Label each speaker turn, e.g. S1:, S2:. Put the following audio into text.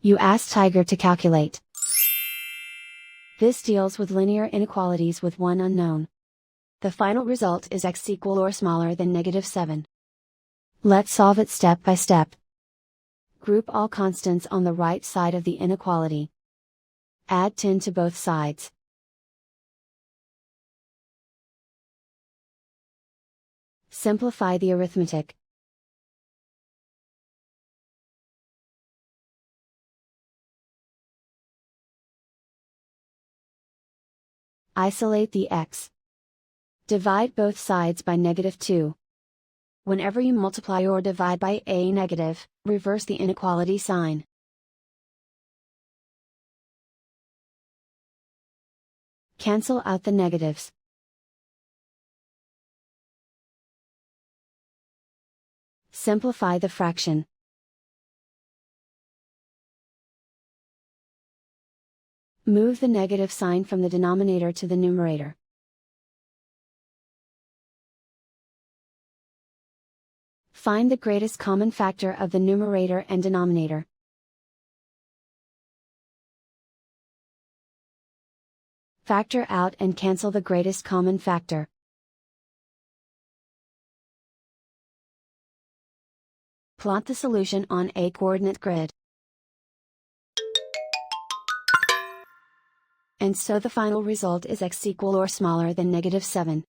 S1: You ask Tiger to calculate. This deals with linear inequalities with one unknown. The final result is x equal or smaller than -7. Let's solve it step by step. Group all constants on the right side of the inequality. Add 10 to both sides. Simplify the arithmetic. Isolate the x. Divide both sides by -2. Whenever you multiply or divide by a negative, reverse the inequality sign. Cancel out the negatives. Simplify the fraction. Move the negative sign from the denominator to the numerator. Find the greatest common factor of the numerator and denominator. Factor out and cancel the greatest common factor. Plot the solution on a coordinate grid. And so the final result is x equal or smaller than -7.